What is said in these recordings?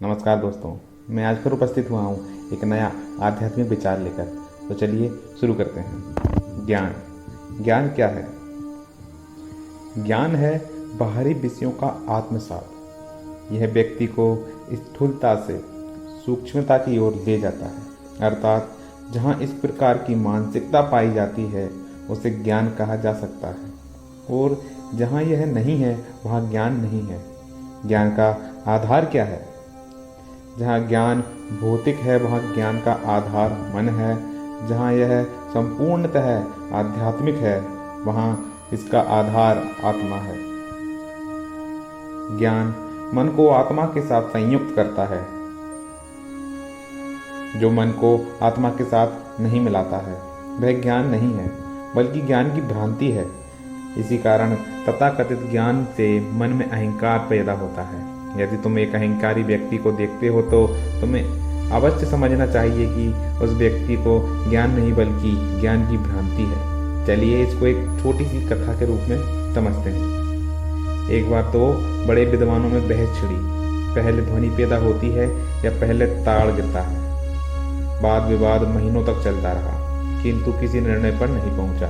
नमस्कार दोस्तों, मैं आज फिर उपस्थित हुआ हूँ एक नया आध्यात्मिक विचार लेकर। तो चलिए शुरू करते हैं। ज्ञान ज्ञान क्या है? ज्ञान है बाहरी विषयों का आत्मसात। यह व्यक्ति को स्थूलता से सूक्ष्मता की ओर ले जाता है, अर्थात जहाँ इस प्रकार की मानसिकता पाई जाती है उसे ज्ञान कहा जा सकता है, और जहाँ यह नहीं है वहाँ ज्ञान नहीं है। ज्ञान का आधार क्या है? जहाँ ज्ञान भौतिक है वहाँ ज्ञान का आधार मन है। जहाँ यह संपूर्णतः आध्यात्मिक है वहाँ इसका आधार आत्मा है। ज्ञान मन को आत्मा के साथ संयुक्त करता है, जो मन को आत्मा के साथ नहीं मिलाता है वह ज्ञान नहीं है, बल्कि ज्ञान की भ्रांति है। इसी कारण तथाकथित ज्ञान से मन में अहंकार पैदा होता है। यदि तुम एक अहंकारी व्यक्ति को देखते हो तो तुम्हें अवश्य समझना चाहिए कि उस व्यक्ति को ज्ञान नहीं बल्कि ज्ञान की भ्रांति है। चलिए इसको एक छोटी सी कथा के रूप में समझते हैं। एक बार तो बड़े विद्वानों में बहस छिड़ी, पहले ध्वनि पैदा होती है या पहले ताड़ गिरता है। वाद विवाद महीनों तक चलता रहा, किंतु किसी निर्णय पर नहीं पहुंचा।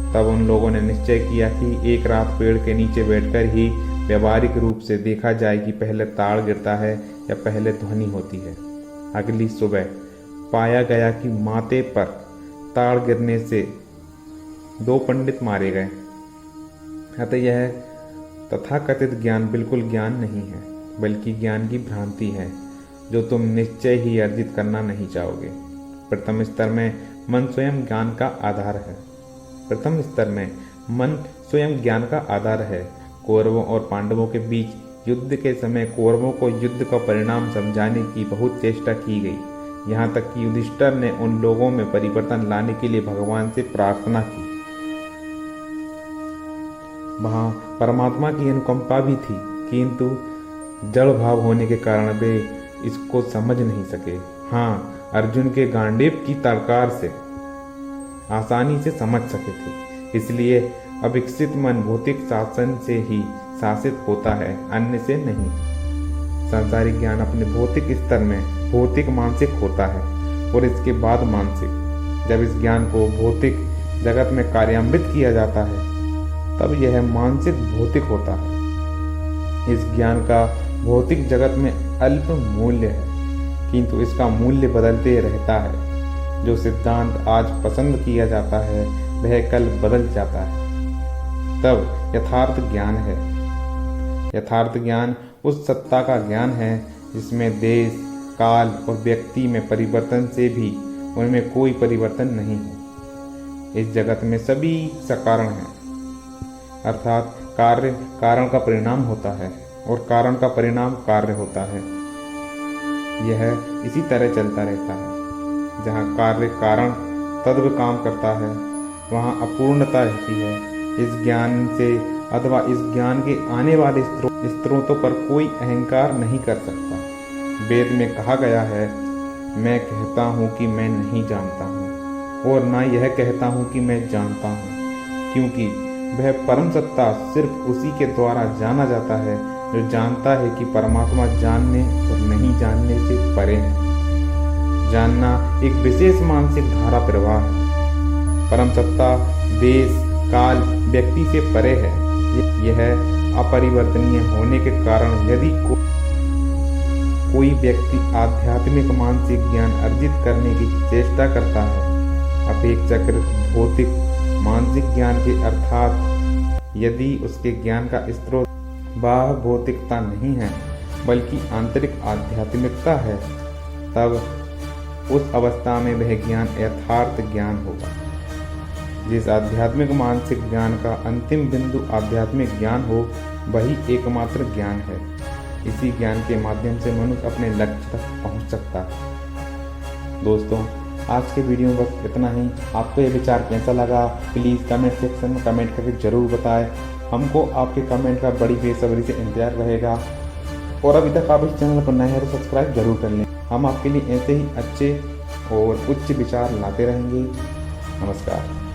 तब उन लोगों ने निश्चय किया कि एक रात पेड़ के नीचे बैठकर ही व्यवहारिक रूप से देखा जाए कि पहले ताड़ गिरता है या पहले ध्वनि होती है। अगली सुबह पाया गया कि माथे पर ताड़ गिरने से 2 पंडित मारे गए। अतः यह तथाकथित ज्ञान बिल्कुल ज्ञान नहीं है, बल्कि ज्ञान की भ्रांति है, जो तुम निश्चय ही अर्जित करना नहीं चाहोगे। प्रथम स्तर में मन स्वयं ज्ञान का आधार है। प्रथम स्तर में मन स्वयं ज्ञान का आधार है। कौरवों और पांडवों के बीच युद्ध के समय कौरवों को युद्ध का परिणाम समझाने की बहुत चेष्टा की गई। यहाँ तक कि युधिष्ठिर ने उन लोगों में परिवर्तन लाने के लिए भगवान से प्रार्थना की। वहाँ परमात्मा की अनुकंपा भी थी, किंतु जड़ भाव होने के कारण वे इसको समझ नहीं सके। हाँ, अर्जुन के गांडीव की तलवार से आसानी से समझ सके थे। इसलिए अविकसित मन भौतिक शासन से ही शासित होता है, अन्य से नहीं। सांसारिक ज्ञान अपने भौतिक स्तर में भौतिक मानसिक होता है और इसके बाद मानसिक। जब इस ज्ञान को भौतिक जगत में कार्यान्वित किया जाता है तब यह मानसिक भौतिक होता है। इस ज्ञान का भौतिक जगत में अल्प मूल्य है, किंतु इसका मूल्य बदलते रहता है। जो सिद्धांत आज पसंद किया जाता है वह कल बदल जाता है। तब यथार्थ ज्ञान है। यथार्थ ज्ञान उस सत्ता का ज्ञान है जिसमें देश, काल और व्यक्ति में परिवर्तन से भी उनमें कोई परिवर्तन नहीं है। इस जगत में सभी सकारण है, अर्थात कार्य कारण का परिणाम होता है और कारण का परिणाम कार्य होता है। यह इसी तरह चलता रहता है। जहाँ कार्य कारण तद्व काम करता है वहाँ अपूर्णता रहती है। इस ज्ञान से अथवा इस ज्ञान के आने वाले स्रोतों पर कोई अहंकार नहीं कर सकता। वेद में कहा गया है, मैं कहता हूँ कि मैं नहीं जानता हूँ, और ना यह कहता हूँ कि मैं जानता हूँ, क्योंकि वह परम सत्ता सिर्फ उसी के द्वारा जाना जाता है जो जानता है कि परमात्मा जानने और नहीं जानने से परे है। जानना एक विशेष मानसिक धारा प्रवाह है। परम सत्ता देश, काल, व्यक्ति से परे है। यह अपरिवर्तनीय होने के कारण यदि कोई व्यक्ति आध्यात्मिक मानसिक ज्ञान अर्जित करने की चेष्टा करता है, अपेक्षाकृत भौतिक मानसिक ज्ञान के अर्थात यदि उसके ज्ञान का स्रोत बाह्य भौतिकता नहीं है बल्कि आंतरिक आध्यात्मिकता है, तब उस अवस्था में वह ज्ञान यथार्थ ज्ञान होगा। जिस आध्यात्मिक मानसिक ज्ञान का अंतिम बिंदु आध्यात्मिक ज्ञान हो वही एकमात्र ज्ञान है। इसी ज्ञान के माध्यम से मनुष्य अपने लक्ष्य तक पहुंच सकता है। दोस्तों, आज के वीडियो में बस इतना ही। आपको ये विचार कैसा लगा प्लीज़ कमेंट सेक्शन में कमेंट करके ज़रूर बताएं। हमको आपके कमेंट का बड़ी बेसब्री से इंतजार रहेगा। और अभी तक आप इस चैनल पर नए हैं तो सब्सक्राइब जरूर कर लें। हम आपके लिए ऐसे ही अच्छे और उच्च विचार लाते रहेंगे। नमस्कार।